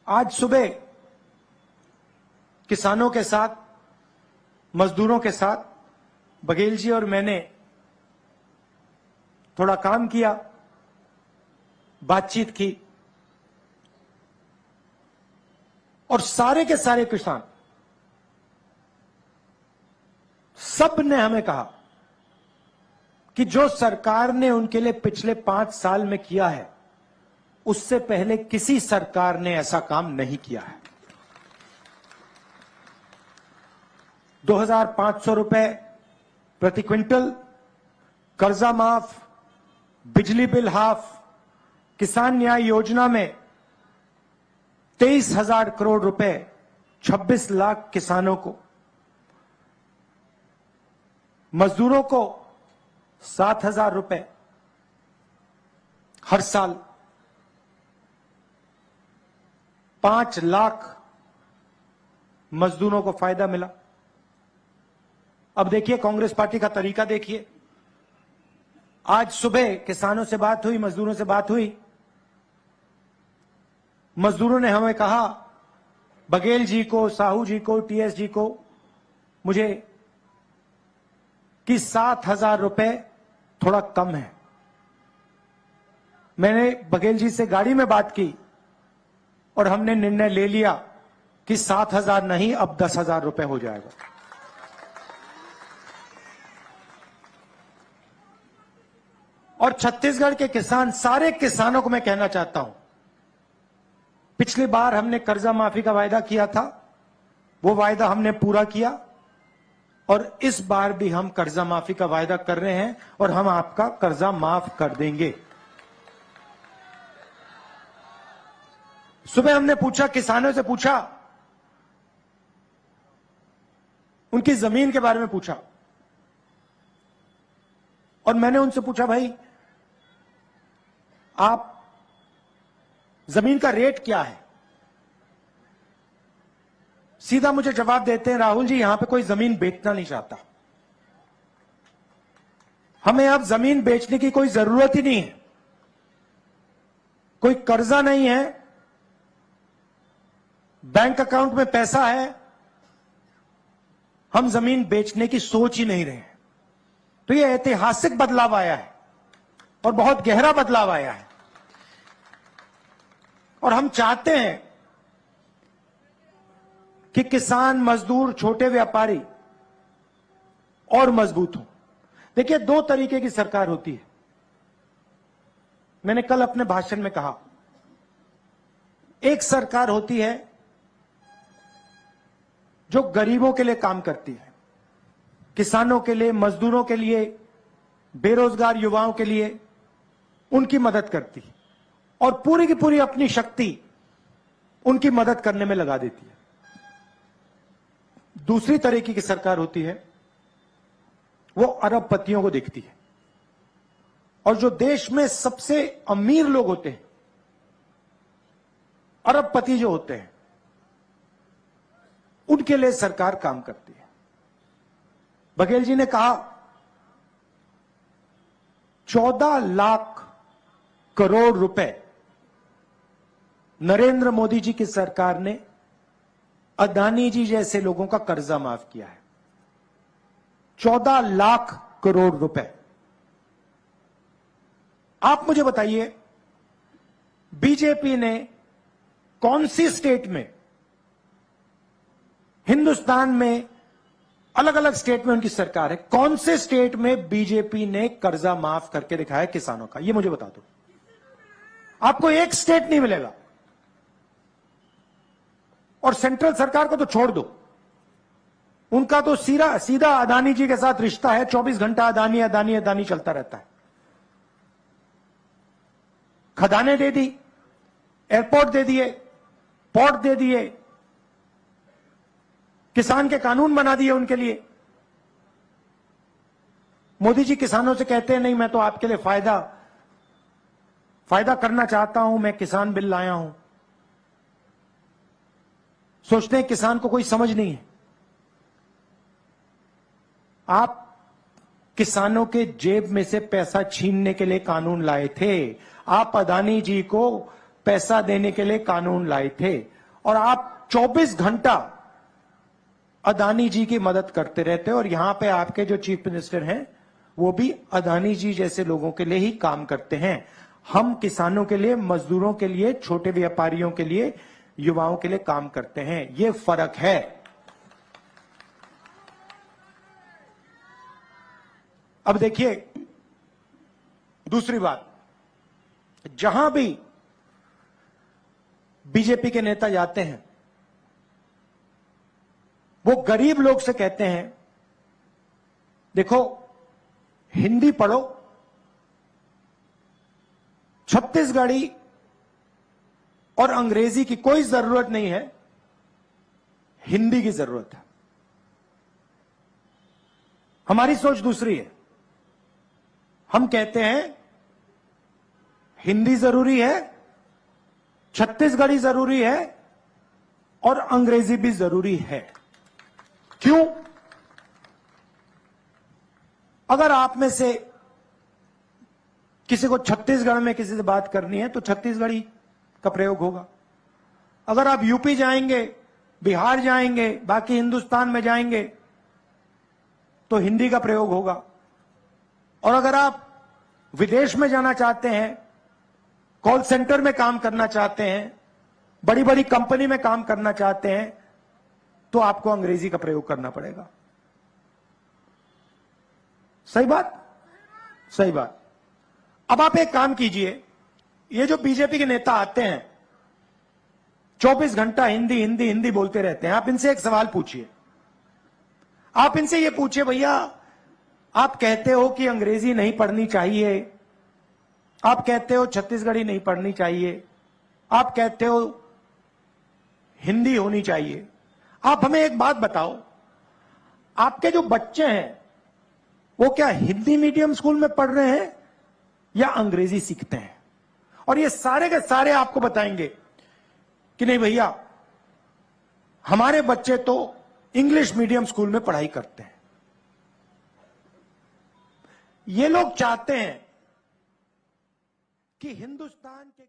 आज सुबह किसानों के साथ, मजदूरों के साथ बघेल जी और मैंने थोड़ा काम किया, बातचीत की और सारे के सारे किसान सब ने हमें कहा कि जो सरकार ने उनके लिए पिछले 5 साल में किया है उससे पहले किसी सरकार ने ऐसा काम नहीं किया है। 2500 रुपए प्रति क्विंटल, कर्जा माफ, बिजली बिल हाफ, किसान न्याय योजना में 23,000 करोड़ रुपए 26 लाख किसानों को, मजदूरों को 7,000 रुपए हर साल, 5 लाख मजदूरों को फायदा मिला। अब देखिए कांग्रेस पार्टी का तरीका देखिए। आज सुबह किसानों से बात हुई, मजदूरों से बात हुई। मजदूरों ने हमें कहा, बघेल जी को, साहू जी को, टीएस जी को, मुझे कि 7,000 रुपए थोड़ा कम है। मैंने बघेल जी से गाड़ी में बात की और हमने निर्णय ले लिया कि 7,000 नहीं, अब 10,000 रुपए हो जाएगा। और छत्तीसगढ़ के किसान, सारे किसानों को मैं कहना चाहता हूं, पिछली बार हमने कर्जा माफी का वायदा किया था, वो वायदा हमने पूरा किया और इस बार भी हम कर्जा माफी का वायदा कर रहे हैं और हम आपका कर्जा माफ कर देंगे। सुबह हमने पूछा, किसानों से पूछा, उनकी जमीन के बारे में पूछा और मैंने उनसे पूछा, भाई आप जमीन का रेट क्या है? सीधा मुझे जवाब देते हैं, राहुल जी यहां पे कोई जमीन बेचना नहीं चाहता, हमें अब जमीन बेचने की कोई जरूरत ही नहीं है, कोई कर्जा नहीं है, बैंक अकाउंट में पैसा है, हम जमीन बेचने की सोच ही नहीं रहे हैं। तो यह ऐतिहासिक बदलाव आया है और बहुत गहरा बदलाव आया है और हम चाहते हैं कि किसान, मजदूर, छोटे व्यापारी और मजबूत हों। देखिए, 2 तरीके की सरकार होती है। मैंने कल अपने भाषण में कहा, एक सरकार होती है जो गरीबों के लिए काम करती है, किसानों के लिए, मजदूरों के लिए, बेरोजगार युवाओं के लिए उनकी मदद करती है और पूरी की पूरी अपनी शक्ति उनकी मदद करने में लगा देती है। दूसरी तरीके की सरकार होती है, वो अरबपतियों को देखती है और जो देश में सबसे अमीर लोग होते हैं, अरबपति जो होते हैं, उनके लिए सरकार काम करती है। बघेल जी ने कहा 14 लाख करोड़ रुपए नरेंद्र मोदी जी की सरकार ने अदानी जी जैसे लोगों का कर्जा माफ किया है। 14 लाख करोड़ रुपए। आप मुझे बताइए, बीजेपी ने कौन सी स्टेट में, हिंदुस्तान में अलग अलग स्टेट में उनकी सरकार है, कौन से स्टेट में बीजेपी ने कर्जा माफ करके दिखाया किसानों का? ये मुझे बता दो। आपको एक स्टेट नहीं मिलेगा। और सेंट्रल सरकार को तो छोड़ दो, उनका तो सीधा अदानी जी के साथ रिश्ता है, 24 घंटा अदानी अदानी अदानी चलता रहता है। खदानें दे दी, एयरपोर्ट दे दिए, पोर्ट दे दिए, किसान के कानून बना दिए उनके लिए। मोदी जी किसानों से कहते हैं, नहीं मैं तो आपके लिए फायदा करना चाहता हूं, मैं किसान बिल लाया हूं। सोचते हैं किसान को कोई समझ नहीं है। आप किसानों के जेब में से पैसा छीनने के लिए कानून लाए थे, आप अदानी जी को पैसा देने के लिए कानून लाए थे। और आप 24 घंटा अदानी जी की मदद करते रहते हो, और यहां पे आपके जो चीफ मिनिस्टर हैं वो भी अदानी जी जैसे लोगों के लिए ही काम करते हैं। हम किसानों के लिए, मजदूरों के लिए, छोटे व्यापारियों के लिए, युवाओं के लिए काम करते हैं। ये फर्क है। अब देखिए दूसरी बात, जहां भी बीजेपी के नेता जाते हैं वो गरीब लोग से कहते हैं देखो हिंदी पढ़ो, छत्तीसगढ़ी और अंग्रेजी की कोई जरूरत नहीं है, हिंदी की जरूरत है। हमारी सोच दूसरी है। हम कहते हैं हिंदी जरूरी है, छत्तीसगढ़ी जरूरी है और अंग्रेजी भी जरूरी है। क्यों? अगर आप में से किसी को छत्तीसगढ़ में किसी से बात करनी है तो छत्तीसगढ़ी का प्रयोग होगा। अगर आप यूपी जाएंगे, बिहार जाएंगे, बाकी हिंदुस्तान में जाएंगे तो हिंदी का प्रयोग होगा। और अगर आप विदेश में जाना चाहते हैं, कॉल सेंटर में काम करना चाहते हैं, बड़ी बड़ी कंपनी में काम करना चाहते हैं, तो आपको अंग्रेजी का प्रयोग करना पड़ेगा। सही बात? सही बात। अब आप एक काम कीजिए, ये जो बीजेपी के नेता आते हैं 24 घंटा हिंदी हिंदी हिंदी बोलते रहते हैं, आप इनसे एक सवाल पूछिए। आप इनसे ये पूछिए, भैया आप कहते हो कि अंग्रेजी नहीं पढ़नी चाहिए, आप कहते हो छत्तीसगढ़ी नहीं पढ़नी चाहिए, आप कहते हो हिंदी होनी चाहिए, आप हमें एक बात बताओ, आपके जो बच्चे हैं वो क्या हिंदी मीडियम स्कूल में पढ़ रहे हैं या अंग्रेजी सीखते हैं? और ये सारे के सारे आपको बताएंगे कि नहीं भैया हमारे बच्चे तो इंग्लिश मीडियम स्कूल में पढ़ाई करते हैं। ये लोग चाहते हैं कि हिंदुस्तान के